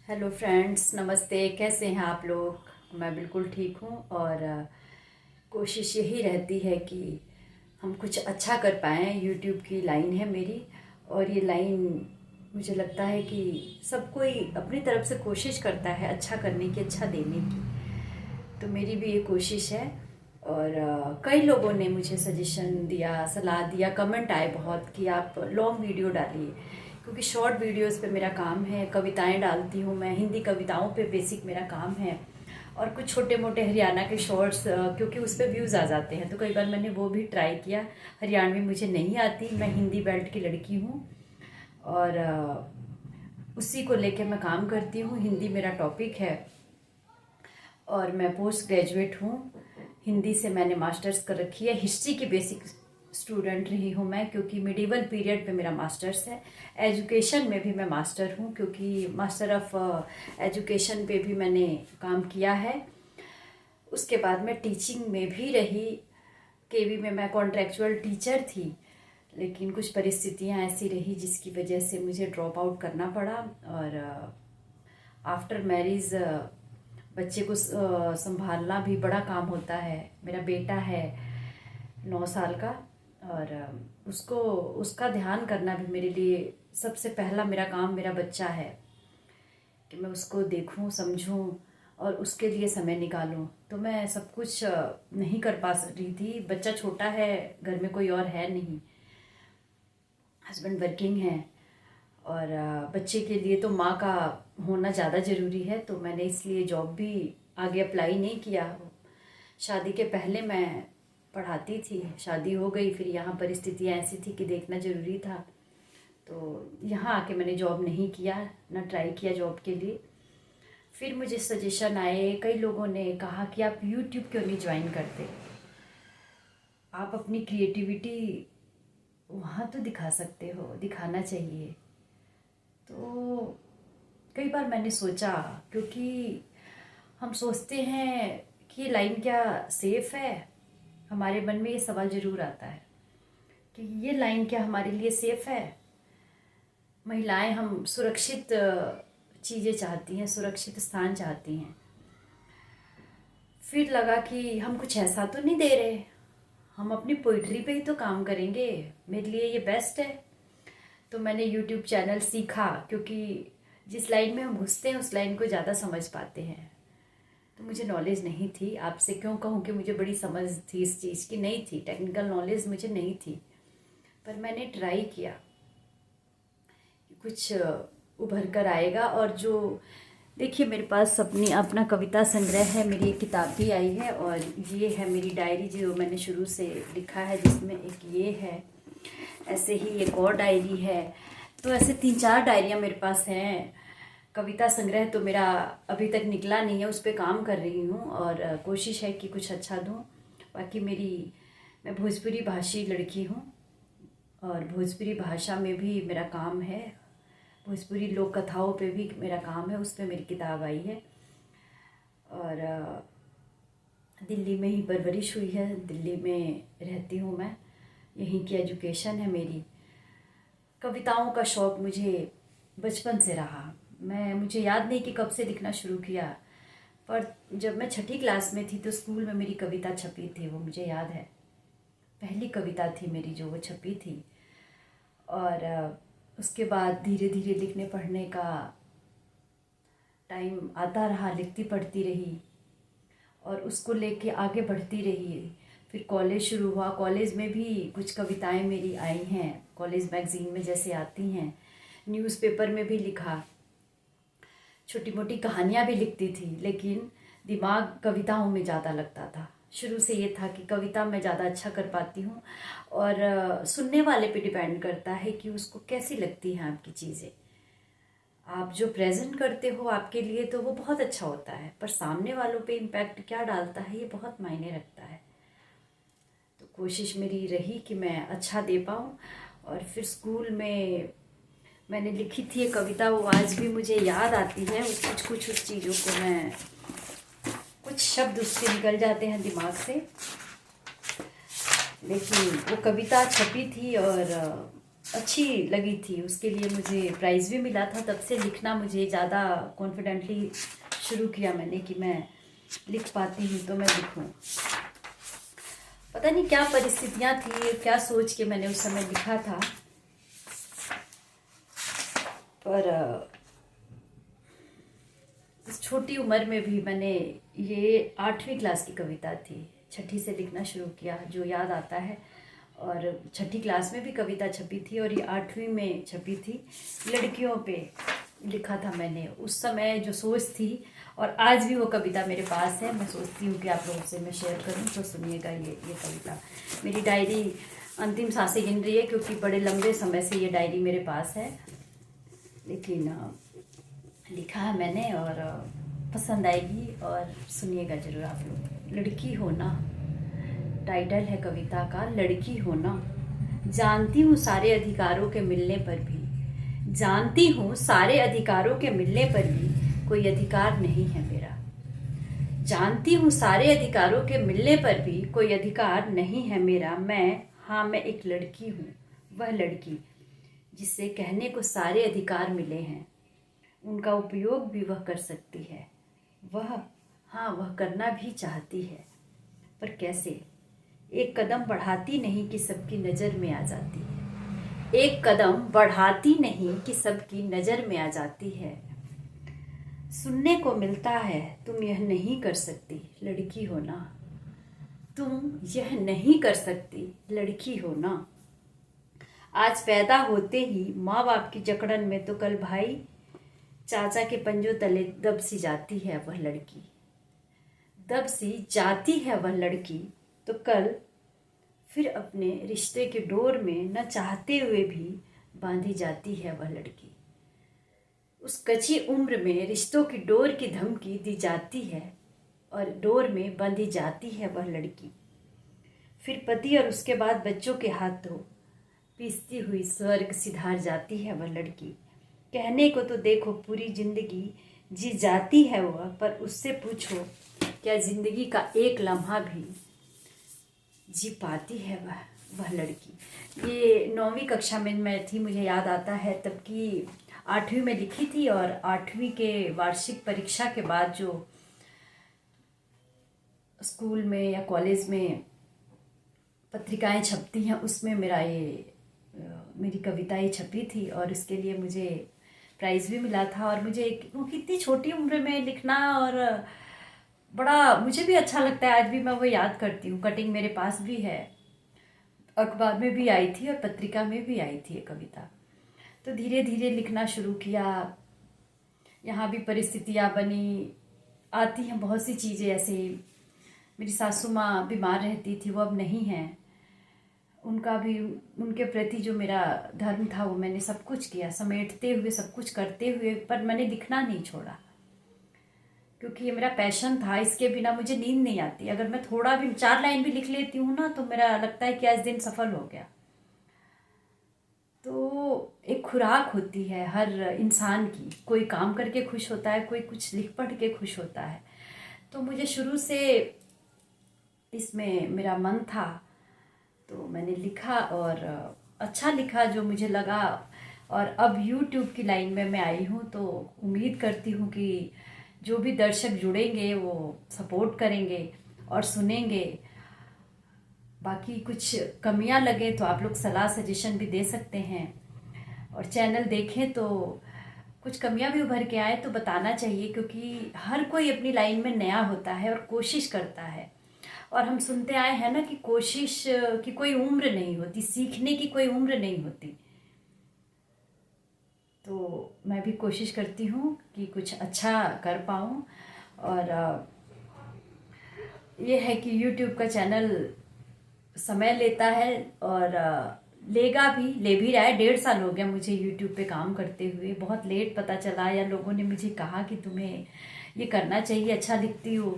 Hello friends, नमस्ते। कैसे हैं आप लोग? मैं बिल्कुल ठीक हूँ और कोशिश यही रहती है कि हम कुछ अच्छा कर पाएँ। यूट्यूब की लाइन है मेरी और ये लाइन मुझे लगता है कि सब कोई अपनी तरफ से कोशिश करता है अच्छा करने की, अच्छा देने की। तो मेरी भी ये कोशिश है और कई लोगों ने मुझे सजेशन दिया, सलाह दिया, कमेंट आए बहुत कि आप लॉन्ग वीडियो डालिए, क्योंकि शॉर्ट वीडियोस पे मेरा काम है। कविताएं डालती हूँ मैं, हिंदी कविताओं पे बेसिक मेरा काम है और कुछ छोटे मोटे हरियाणा के शॉर्ट्स, क्योंकि उस पर व्यूज़ आ जाते हैं तो कई बार मैंने वो भी ट्राई किया। हरियाणवी मुझे नहीं आती, मैं हिंदी बेल्ट की लड़की हूँ और उसी को लेके मैं काम करती हूँ। हिंदी मेरा टॉपिक है और मैं पोस्ट ग्रेजुएट हूँ। हिंदी से मैंने मास्टर्स कर रखी है। हिस्ट्री की बेसिक स्टूडेंट रही हूँ मैं, क्योंकि मिडिवल पीरियड पे मेरा मास्टर्स है। एजुकेशन में भी मैं मास्टर हूँ, क्योंकि मास्टर ऑफ एजुकेशन पे भी मैंने काम किया है। उसके बाद मैं टीचिंग में भी रही। केवी में मैं कॉन्ट्रेक्चुअल टीचर थी, लेकिन कुछ परिस्थितियाँ ऐसी रही जिसकी वजह से मुझे ड्रॉप आउट करना पड़ा। और आफ्टर मैरिज बच्चे को संभालना भी बड़ा काम होता है। मेरा बेटा है 9 साल का और उसको उसका ध्यान करना भी मेरे लिए सबसे पहला मेरा काम, मेरा बच्चा है कि मैं उसको देखूं, समझूं और उसके लिए समय निकालूं। तो मैं सब कुछ नहीं कर पा रही थी। बच्चा छोटा है, घर में कोई और है नहीं, हस्बैंड वर्किंग है और बच्चे के लिए तो माँ का होना ज़्यादा ज़रूरी है। तो मैंने इसलिए जॉब भी आगे अप्लाई नहीं किया। शादी के पहले मैं पढ़ाती थी, शादी हो गई, फिर यहाँ परिस्थितियाँ ऐसी थी कि देखना ज़रूरी था। तो यहाँ आके मैंने जॉब नहीं किया, ना ट्राई किया जॉब के लिए। फिर मुझे सजेशन आए, कई लोगों ने कहा कि आप यूट्यूब क्यों नहीं ज्वाइन करते, आप अपनी क्रिएटिविटी वहाँ तो दिखा सकते हो, दिखाना चाहिए। तो कई बार मैंने सोचा, क्योंकि हम सोचते हैं कि ये लाइन क्या सेफ़ है। हमारे मन में ये सवाल ज़रूर आता है कि ये लाइन क्या हमारे लिए सेफ़ है। महिलाएं हम सुरक्षित चीज़ें चाहती हैं, सुरक्षित स्थान चाहती हैं। फिर लगा कि हम कुछ ऐसा तो नहीं दे रहे, हम अपनी पोइट्री पे ही तो काम करेंगे, मेरे लिए ये बेस्ट है। तो मैंने यूट्यूब चैनल सीखा, क्योंकि जिस लाइन में हम घुसते हैं उस लाइन को ज़्यादा समझ पाते हैं। तो मुझे नॉलेज नहीं थी, आपसे क्यों कहूँ कि मुझे बड़ी समझ थी इस चीज़ की, नहीं थी, टेक्निकल नॉलेज मुझे नहीं थी। पर मैंने ट्राई किया कि कुछ उभर कर आएगा। और जो देखिए, मेरे पास अपनी अपना कविता संग्रह है, मेरी एक किताब भी आई है और ये है मेरी डायरी जो मैंने शुरू से लिखा है, जिसमें एक ये है, ऐसे ही एक और डायरी है। तो ऐसे 3-4 डायरियाँ मेरे पास हैं। कविता संग्रह तो मेरा अभी तक निकला नहीं है, उस पर काम कर रही हूँ और कोशिश है कि कुछ अच्छा दूँ। बाकी मैं भोजपुरी भाषी लड़की हूँ और भोजपुरी भाषा में भी मेरा काम है। भोजपुरी लोक कथाओं पे भी मेरा काम है, उस पर मेरी किताब आई है। और दिल्ली में ही परवरिश हुई है, दिल्ली में रहती हूँ मैं, यहीं की एजुकेशन है मेरी। कविताओं का शौक़ मुझे बचपन से रहा। मुझे याद नहीं कि कब से लिखना शुरू किया, पर जब मैं 6ठी क्लास में थी तो स्कूल में मेरी कविता छपी थी, वो मुझे याद है। पहली कविता थी मेरी जो वो छपी थी। और उसके बाद धीरे धीरे लिखने पढ़ने का टाइम आता रहा, लिखती पढ़ती रही और उसको लेके आगे बढ़ती रही। फिर कॉलेज शुरू हुआ, कॉलेज में भी कुछ कविताएं मेरी आई हैं, कॉलेज मैगज़ीन में जैसे आती हैं, न्यूज़पेपर में भी लिखा, छोटी मोटी कहानियाँ भी लिखती थी, लेकिन दिमाग कविताओं में ज़्यादा लगता था। शुरू से ये था कि कविता मैं ज़्यादा अच्छा कर पाती हूँ और सुनने वाले पे डिपेंड करता है कि उसको कैसी लगती हैं आपकी चीज़ें। आप जो प्रेजेंट करते हो आपके लिए तो वो बहुत अच्छा होता है, पर सामने वालों पे इम्पैक्ट क्या डालता है ये बहुत मायने रखता है। तो कोशिश मेरी रही कि मैं अच्छा दे पाऊँ। और फिर स्कूल में मैंने लिखी थी ये कविता, वो आज भी मुझे याद आती है। कुछ कुछ उस चीज़ों को मैं, कुछ शब्द उससे निकल जाते हैं दिमाग से, लेकिन वो कविता छपी थी और अच्छी लगी थी, उसके लिए मुझे प्राइज़ भी मिला था। तब से लिखना मुझे ज़्यादा कॉन्फिडेंटली शुरू किया मैंने कि मैं लिख पाती हूँ तो मैं लिखूँ। पता नहीं क्या परिस्थितियाँ थी, क्या सोच के मैंने उस समय लिखा था, पर इस छोटी उम्र में भी मैंने, ये 8वीं क्लास की कविता थी, छठी से लिखना शुरू किया जो याद आता है। और छठी क्लास में भी कविता छपी थी और ये 8वीं में छपी थी। लड़कियों पे लिखा था मैंने उस समय जो सोच थी, और आज भी वो कविता मेरे पास है। मैं सोचती हूँ कि आप लोगों से मैं शेयर करूँ, तो सुनिएगा ये कविता। मेरी डायरी अंतिम सांसें गिन रही है क्योंकि बड़े लंबे समय से ये डायरी मेरे पास है, लेकिन लिखा है मैंने और पसंद आएगी और सुनिएगा ज़रूर आप लोग। लड़की होना टाइटल है कविता का, लड़की होना। जानती हूँ सारे अधिकारों के मिलने पर भी, जानती हूँ सारे अधिकारों के मिलने पर भी कोई अधिकार नहीं है मेरा। जानती हूँ सारे अधिकारों के मिलने पर भी कोई अधिकार नहीं है मेरा। मैं एक लड़की हूँ, वह लड़की जिससे कहने को सारे अधिकार मिले हैं। उनका उपयोग भी वह कर सकती है, वह करना भी चाहती है, पर कैसे? एक कदम बढ़ाती नहीं कि सबकी नज़र में आ जाती है। एक कदम बढ़ाती नहीं कि सबकी नज़र में आ जाती है। सुनने को मिलता है तुम यह नहीं कर सकती लड़की हो ना, तुम यह नहीं कर सकती लड़की हो ना। आज पैदा होते ही माँ बाप की जकड़न में तो कल भाई चाचा के पंजों तले दब सी जाती है वह लड़की, दब सी जाती है वह लड़की, तो कल फिर अपने रिश्ते के डोर में न चाहते हुए भी बांधी जाती है वह लड़की। उस कच्ची उम्र में रिश्तों की डोर की धमकी दी जाती है और डोर में बंधी जाती है वह लड़की। फिर पति और उसके बाद बच्चों के हाथों पीसती हुई स्वर्ग सिधार जाती है वह लड़की। कहने को तो देखो पूरी जिंदगी जी जाती है वह, पर उससे पूछो क्या जिंदगी का एक लम्हा भी जी पाती है वह लड़की। ये 9वीं कक्षा में मैं थी, मुझे याद आता है, तब की 8वीं में लिखी थी। और 8वीं के वार्षिक परीक्षा के बाद जो स्कूल में या कॉलेज में पत्रिकाएं छपती हैं उसमें मेरी कविता ही छपी थी और इसके लिए मुझे प्राइज़ भी मिला था। और मुझे कितनी छोटी उम्र में लिखना और बड़ा मुझे भी अच्छा लगता है, आज भी मैं वो याद करती हूँ। कटिंग मेरे पास भी है, अखबार में भी आई थी और पत्रिका में भी आई थी ये कविता। तो धीरे धीरे लिखना शुरू किया। यहाँ भी परिस्थितियाँ बनी, आती हैं बहुत सी चीज़ें। ऐसे मेरी सासू माँ बीमार रहती थी, वो अब नहीं हैं। उनका भी, उनके प्रति जो मेरा धर्म था वो मैंने सब कुछ किया, समेटते हुए सब कुछ करते हुए, पर मैंने लिखना नहीं छोड़ा क्योंकि ये मेरा पैशन था। इसके बिना मुझे नींद नहीं आती। अगर मैं थोड़ा भी 4 लाइन भी लिख लेती हूँ ना, तो मेरा लगता है कि आज दिन सफल हो गया। तो एक खुराक होती है हर इंसान की, कोई काम करके खुश होता है, कोई कुछ लिख पढ़ के खुश होता है। तो मुझे शुरू से इसमें मेरा मन था, तो मैंने लिखा और अच्छा लिखा जो मुझे लगा। और अब YouTube की लाइन में मैं आई हूँ, तो उम्मीद करती हूँ कि जो भी दर्शक जुड़ेंगे वो सपोर्ट करेंगे और सुनेंगे। बाकी कुछ कमियां लगे तो आप लोग सलाह सजेशन भी दे सकते हैं, और चैनल देखें तो कुछ कमियां भी उभर के आए तो बताना चाहिए, क्योंकि हर कोई अपनी लाइन में नया होता है और कोशिश करता है। और हम सुनते आए हैं ना कि कोशिश की कोई उम्र नहीं होती, सीखने की कोई उम्र नहीं होती। तो मैं भी कोशिश करती हूँ कि कुछ अच्छा कर पाऊँ। और ये है कि YouTube का चैनल समय लेता है और ले भी रहा है। 1.5 साल हो गया मुझे YouTube पे काम करते हुए। बहुत लेट पता चला, या लोगों ने मुझे कहा कि तुम्हें ये करना चाहिए, अच्छा लिखती हो,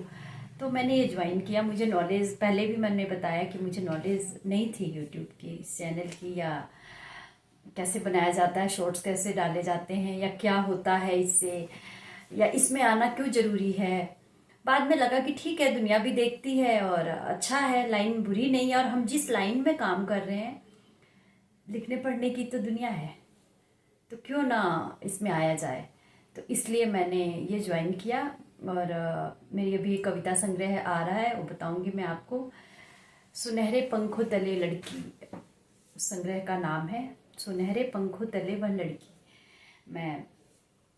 तो मैंने ये ज्वाइन किया। मुझे नॉलेज, पहले भी मैंने बताया कि मुझे नॉलेज नहीं थी यूट्यूब की, इस चैनल की, या कैसे बनाया जाता है, शॉर्ट्स कैसे डाले जाते हैं, या क्या होता है इससे, या इसमें आना क्यों ज़रूरी है। बाद में लगा कि ठीक है, दुनिया भी देखती है और अच्छा है, लाइन बुरी नहीं है। और हम जिस लाइन में काम कर रहे हैं लिखने पढ़ने की तो दुनिया है, तो क्यों ना इसमें आया जाए। तो इसलिए मैंने ये ज्वाइन किया। और मेरी अभी कविता संग्रह आ रहा है, वो बताऊंगी मैं आपको। सुनहरे पंखों तले लड़की, संग्रह का नाम है सुनहरे पंखों तले वह लड़की। मैं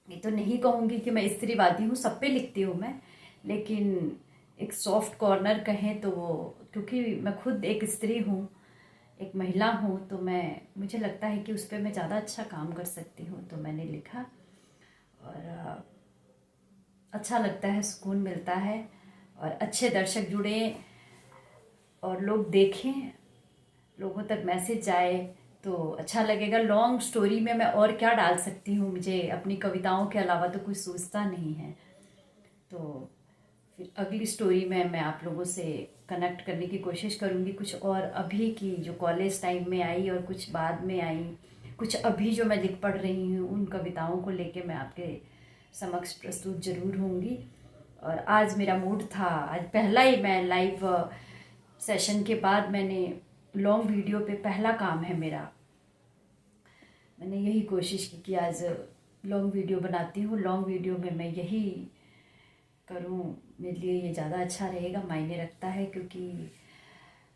ये तो नहीं कहूँगी कि मैं स्त्रीवादी हूँ, सब पे लिखती हूँ मैं, लेकिन एक सॉफ्ट कॉर्नर कहें तो वो, क्योंकि मैं खुद एक स्त्री हूँ, एक महिला हूँ, तो मुझे लगता है कि उस पर मैं ज़्यादा अच्छा काम कर सकती हूँ, तो मैंने लिखा। और अच्छा लगता है, सुकून मिलता है, और अच्छे दर्शक जुड़े और लोग देखें, लोगों तक मैसेज जाए तो अच्छा लगेगा। लॉन्ग स्टोरी में मैं और क्या डाल सकती हूँ, मुझे अपनी कविताओं के अलावा तो कुछ सूझता नहीं है। तो फिर अगली स्टोरी में मैं आप लोगों से कनेक्ट करने की कोशिश करूँगी, कुछ और अभी की जो कॉलेज टाइम में आई और कुछ बाद में आई, कुछ अभी जो मैं लिख पढ़ रही हूँ, उन कविताओं को लेके मैं आपके समक्ष प्रस्तुत जरूर होंगी। और आज मेरा मूड था, आज पहला ही मैं लाइव सेशन के बाद मैंने लॉन्ग वीडियो पे पहला काम है मेरा, मैंने यही कोशिश की कि आज लॉन्ग वीडियो बनाती हूँ। लॉन्ग वीडियो में मैं यही करूँ, मेरे लिए ये ज़्यादा अच्छा रहेगा, मायने रखता है, क्योंकि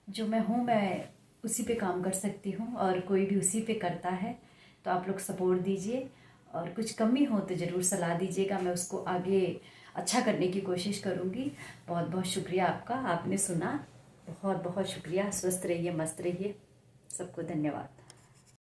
जो मैं हूँ मैं उसी पे काम कर सकती हूँ और कोई भी उसी पे करता है। तो आप लोग सपोर्ट दीजिए, और कुछ कमी हो तो ज़रूर सलाह दीजिएगा, मैं उसको आगे अच्छा करने की कोशिश करूँगी। बहुत बहुत शुक्रिया आपका, आपने सुना, बहुत बहुत शुक्रिया। स्वस्थ रहिए, मस्त रहिए, सबको धन्यवाद।